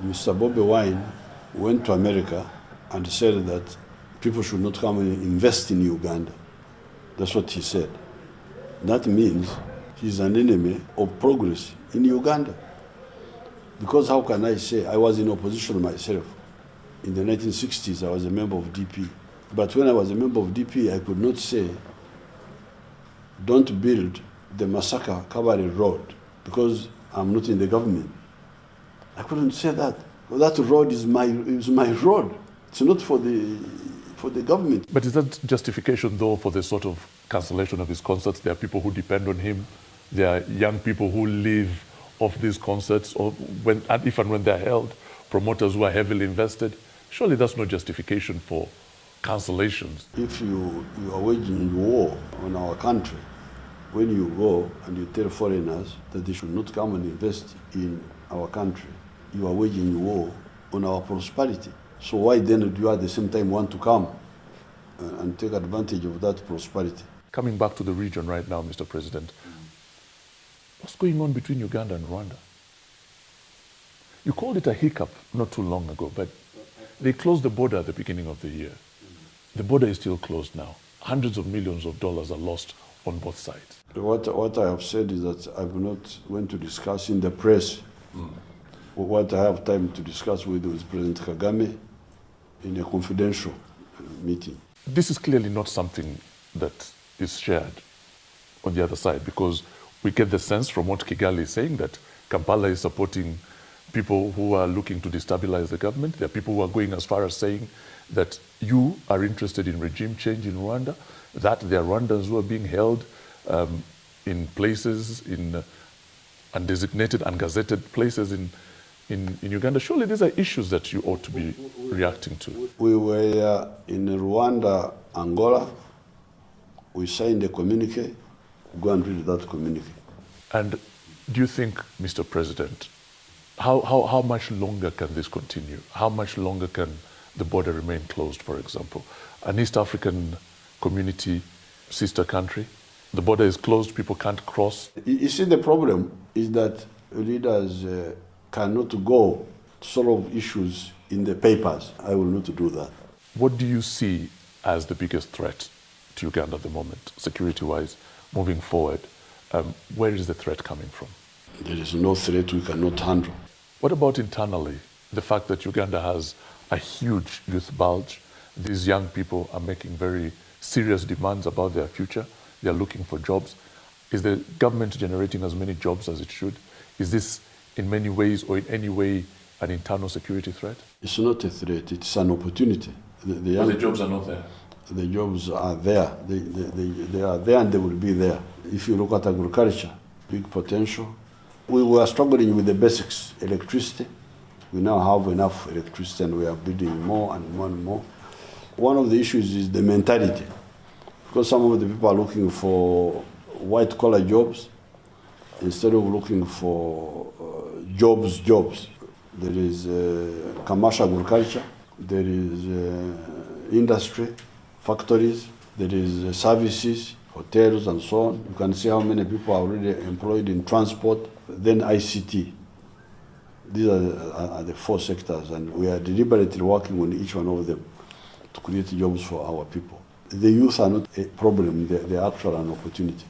Mr. Bobi Wine went to America and said that people should not come and invest in Uganda. That's what he said. That means he's an enemy of progress in Uganda. Because how can I say, I was in opposition myself. In the 1960s, I was a member of DP. But when I was a member of DP, I could not say, don't build the Masaka Cavalry Road because I'm not in the government. I couldn't say that. Well, that road is my road. It's not for the government. But is that justification, though, for the sort of cancellation of his concerts? There are people who depend on him. There are young people who live off these concerts, or if and when they're held, promoters who are heavily invested. Surely that's no justification for cancellations. If you are waging war on our country, when you go and you tell foreigners that they should not come and invest in our country, you are waging war on our prosperity. So why then do you at the same time want to come and take advantage of that prosperity? Coming back to the region right now, Mr. President, what's going on between Uganda and Rwanda? You called it a hiccup not too long ago, but they closed the border at the beginning of the year. The border is still closed now. Hundreds of millions of dollars are lost on both sides. What I have said is that I'm not going to discuss in the press what I have time to discuss with President Kagame in a confidential meeting. This is clearly not something that is shared on the other side, because we get the sense from what Kigali is saying that Kampala is supporting people who are looking to destabilize the government. There are people who are going as far as saying that you are interested in regime change in Rwanda, that there are Rwandans who are being held in places, in undesignated, ungazetted places in Uganda. Surely these are issues that you ought to be reacting to. We were in Rwanda, Angola. We signed a communique. Go and read that communique. And do you think, Mr. President, how much longer can this continue? How much longer can the border remain closed, for example? An East African community, sister country, the border is closed, people can't cross. You see, the problem is that leaders cannot go to solve issues in the papers. I will not do that. What do you see as the biggest threat to Uganda at the moment, security-wise, moving forward? Where is the threat coming from? There is no threat we cannot handle. What about internally? The fact that Uganda has a huge youth bulge. These young people are making very serious demands about their future. They are looking for jobs. Is the government generating as many jobs as it should? Is this in many ways or in any way an internal security threat? It's not a threat, it's an opportunity. But the jobs are not there. The jobs are there. They are there and they will be there. If you look at agriculture, big potential. We were struggling with the basics, electricity. We now have enough electricity and we are building more and more and more. One of the issues is the mentality. Because some of the people are looking for white-collar jobs instead of looking for jobs. There is commercial agriculture, there is industry, factories, there is services, hotels and so on. You can see how many people are already employed in transport, then ICT. These are the four sectors, and we are deliberately working on each one of them to create jobs for our people. The youth are not a problem, they are actually an opportunity.